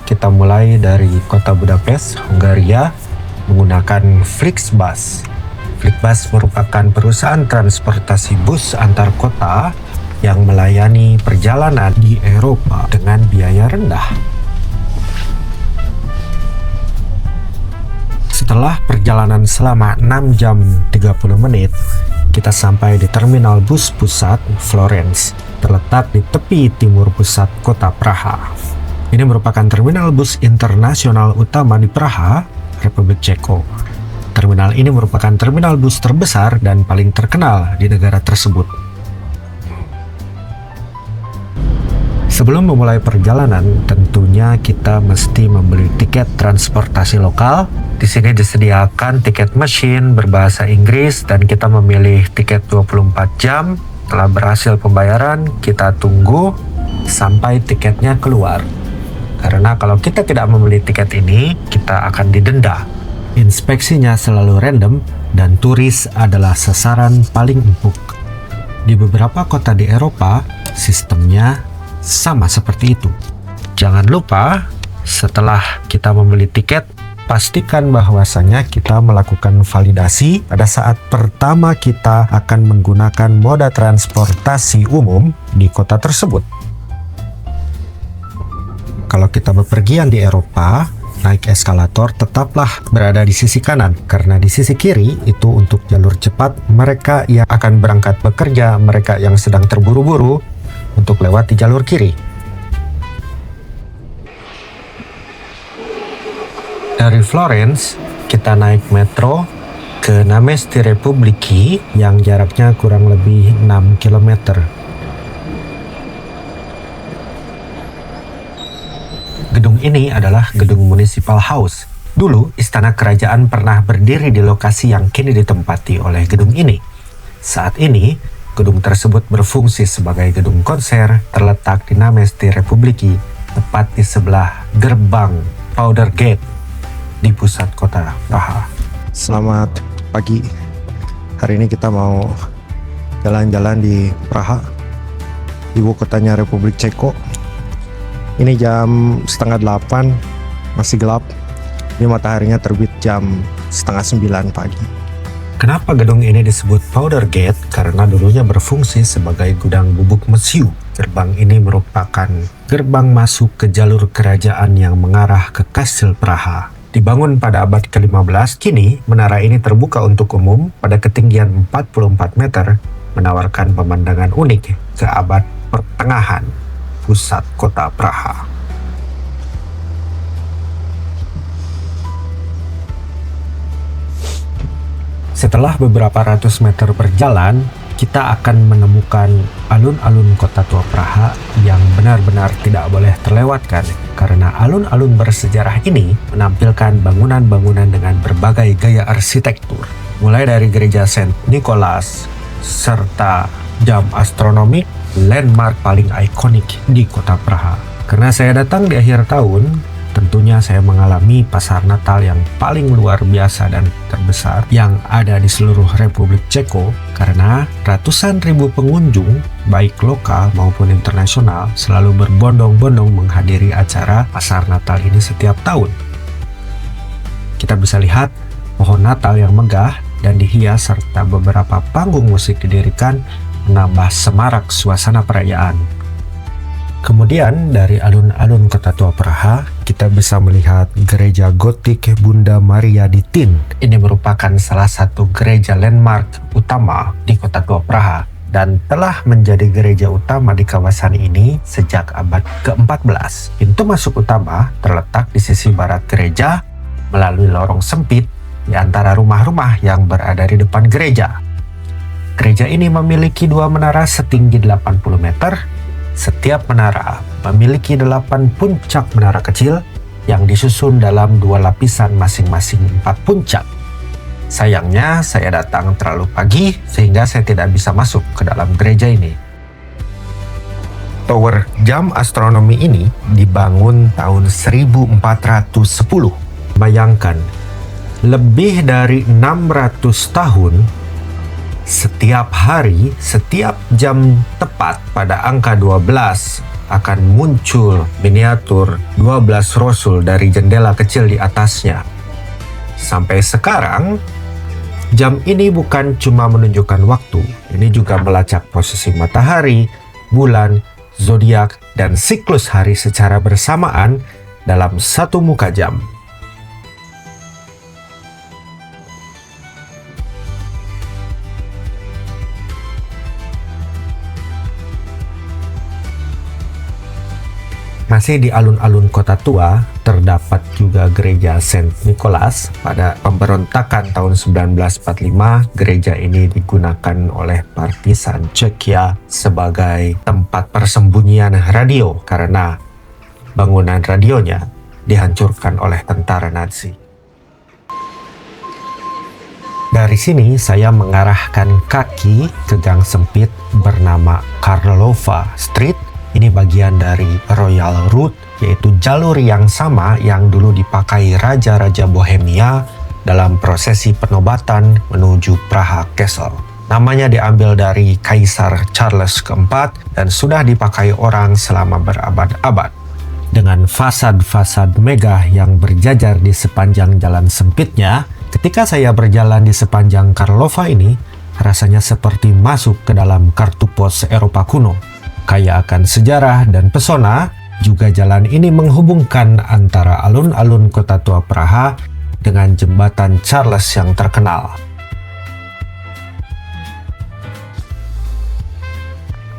kita mulai dari kota Budapest, Hungaria, menggunakan Flixbus. Flixbus merupakan perusahaan transportasi bus antar kota yang melayani perjalanan di Eropa dengan biaya rendah. Setelah perjalanan selama 6 jam 30 menit, kita sampai di terminal bus pusat Florence, terletak di tepi timur pusat kota Praha. Ini merupakan terminal bus internasional utama di Praha, Republik Ceko. Terminal ini merupakan terminal bus terbesar dan paling terkenal di negara tersebut. Sebelum memulai perjalanan, tentunya kita mesti membeli tiket transportasi lokal. Di sini disediakan tiket mesin berbahasa Inggris dan kita memilih tiket 24 jam. Setelah berhasil pembayaran, kita tunggu sampai tiketnya keluar. Karena kalau kita tidak membeli tiket ini, kita akan didenda. Inspeksinya selalu random dan turis adalah sasaran paling empuk. Di beberapa kota di Eropa, sistemnya sama seperti itu. Jangan lupa, setelah kita membeli tiket, pastikan bahwasanya kita melakukan validasi pada saat pertama kita akan menggunakan moda transportasi umum di kota tersebut. Kalau kita bepergian di Eropa, naik eskalator tetaplah berada di sisi kanan, karena di sisi kiri itu untuk jalur cepat mereka yang akan berangkat bekerja, mereka yang sedang terburu-buru untuk lewat di jalur kiri. Dari Florence, kita naik metro ke Nămesti Republiky yang jaraknya kurang lebih 6 km. Gedung ini adalah gedung Municipal House. Dulu, istana kerajaan pernah berdiri di lokasi yang kini ditempati oleh gedung ini. Saat ini, gedung tersebut berfungsi sebagai gedung konser terletak di Nămesti Republiky, tepat di sebelah gerbang Powder Gate di pusat kota Praha. Selamat pagi. Hari ini kita mau jalan-jalan di Praha, ibu kotanya Republik Ceko. Ini jam 7:30, masih gelap. Ini mataharinya terbit jam 8:30 pagi. Kenapa gedung ini disebut Powder Gate? Karena dulunya berfungsi sebagai gudang bubuk mesiu. Gerbang ini merupakan gerbang masuk ke jalur kerajaan yang mengarah ke Kastil Praha. Dibangun pada abad ke-15, kini menara ini terbuka untuk umum pada ketinggian 44 meter, menawarkan pemandangan unik ke abad pertengahan pusat kota Praha. Setelah beberapa ratus meter berjalan, kita akan menemukan alun-alun kota tua Praha yang benar-benar tidak boleh terlewatkan, karena alun-alun bersejarah ini menampilkan bangunan-bangunan dengan berbagai gaya arsitektur, mulai dari gereja Saint Nicholas serta jam astronomik, landmark paling ikonik di kota Praha. Karena saya datang di akhir tahun, tentunya saya mengalami pasar Natal yang paling luar biasa dan terbesar yang ada di seluruh Republik Ceko, karena ratusan ribu pengunjung, baik lokal maupun internasional, selalu berbondong-bondong menghadiri acara pasar Natal ini setiap tahun. Kita bisa lihat pohon Natal yang megah dan dihias serta beberapa panggung musik didirikan menambah semarak suasana perayaan. Kemudian dari alun-alun kota tua Praha, kita bisa melihat gereja gotik Bunda Maria di Tin. Ini merupakan salah satu gereja landmark utama di kota tua Praha dan telah menjadi gereja utama di kawasan ini sejak abad ke-14. Pintu masuk utama terletak di sisi barat gereja melalui lorong sempit di antara rumah-rumah yang berada di depan gereja. Gereja ini memiliki dua menara setinggi 80 meter. Setiap menara memiliki 8 puncak menara kecil yang disusun dalam 2 lapisan masing-masing 4 puncak. Sayangnya saya datang terlalu pagi sehingga saya tidak bisa masuk ke dalam gereja ini. Tower jam astronomi ini dibangun tahun 1410. Bayangkan, lebih dari 600 tahun. Setiap hari, setiap jam tepat pada angka 12 akan muncul miniatur 12 rasul dari jendela kecil di atasnya. Sampai sekarang, jam ini bukan cuma menunjukkan waktu, ini juga melacak posisi matahari, bulan, zodiak, dan siklus hari secara bersamaan dalam satu muka jam. Masih di alun-alun kota tua, terdapat juga gereja Saint Nicholas. Pada pemberontakan tahun 1945, gereja ini digunakan oleh partisan Czekia sebagai tempat persembunyian radio karena bangunan radionya dihancurkan oleh tentara Nazi. Dari sini saya mengarahkan kaki ke gang sempit bernama Karlova Street. Ini bagian dari Royal Route, yaitu jalur yang sama yang dulu dipakai raja-raja Bohemia dalam prosesi penobatan menuju Praha Castle. Namanya diambil dari Kaisar Charles keempat dan sudah dipakai orang selama berabad-abad. Dengan fasad-fasad megah yang berjajar di sepanjang jalan sempitnya, ketika saya berjalan di sepanjang Karlova ini, rasanya seperti masuk ke dalam kartu pos Eropa kuno. Kaya akan sejarah dan pesona, juga jalan ini menghubungkan antara alun-alun kota tua Praha dengan jembatan Charles yang terkenal.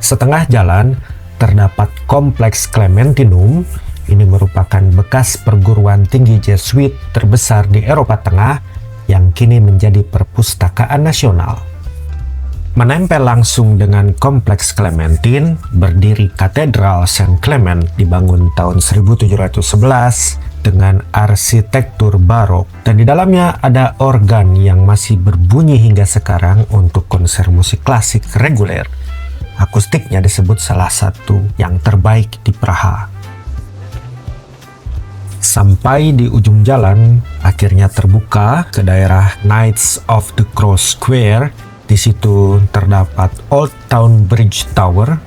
Setengah jalan, terdapat kompleks Clementinum. Ini merupakan bekas perguruan tinggi Jesuit terbesar di Eropa Tengah yang kini menjadi perpustakaan nasional. Menempel langsung dengan kompleks Clementine, berdiri Katedral Saint Clement dibangun tahun 1711 dengan arsitektur barok, dan di dalamnya ada organ yang masih berbunyi hingga sekarang untuk konser musik klasik reguler. Akustiknya disebut salah satu yang terbaik di Praha. Sampai di ujung jalan, akhirnya terbuka ke daerah Knights of the Cross Square. Di situ terdapat Old Town Bridge Tower.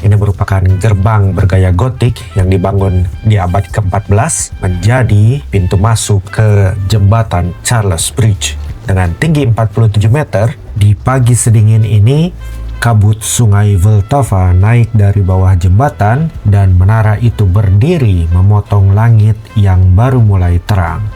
Ini merupakan gerbang bergaya gotik yang dibangun di abad ke-14 menjadi pintu masuk ke jembatan Charles Bridge. Dengan tinggi 47 meter, di pagi sedingin ini, kabut sungai Vltava naik dari bawah jembatan dan menara itu berdiri memotong langit yang baru mulai terang.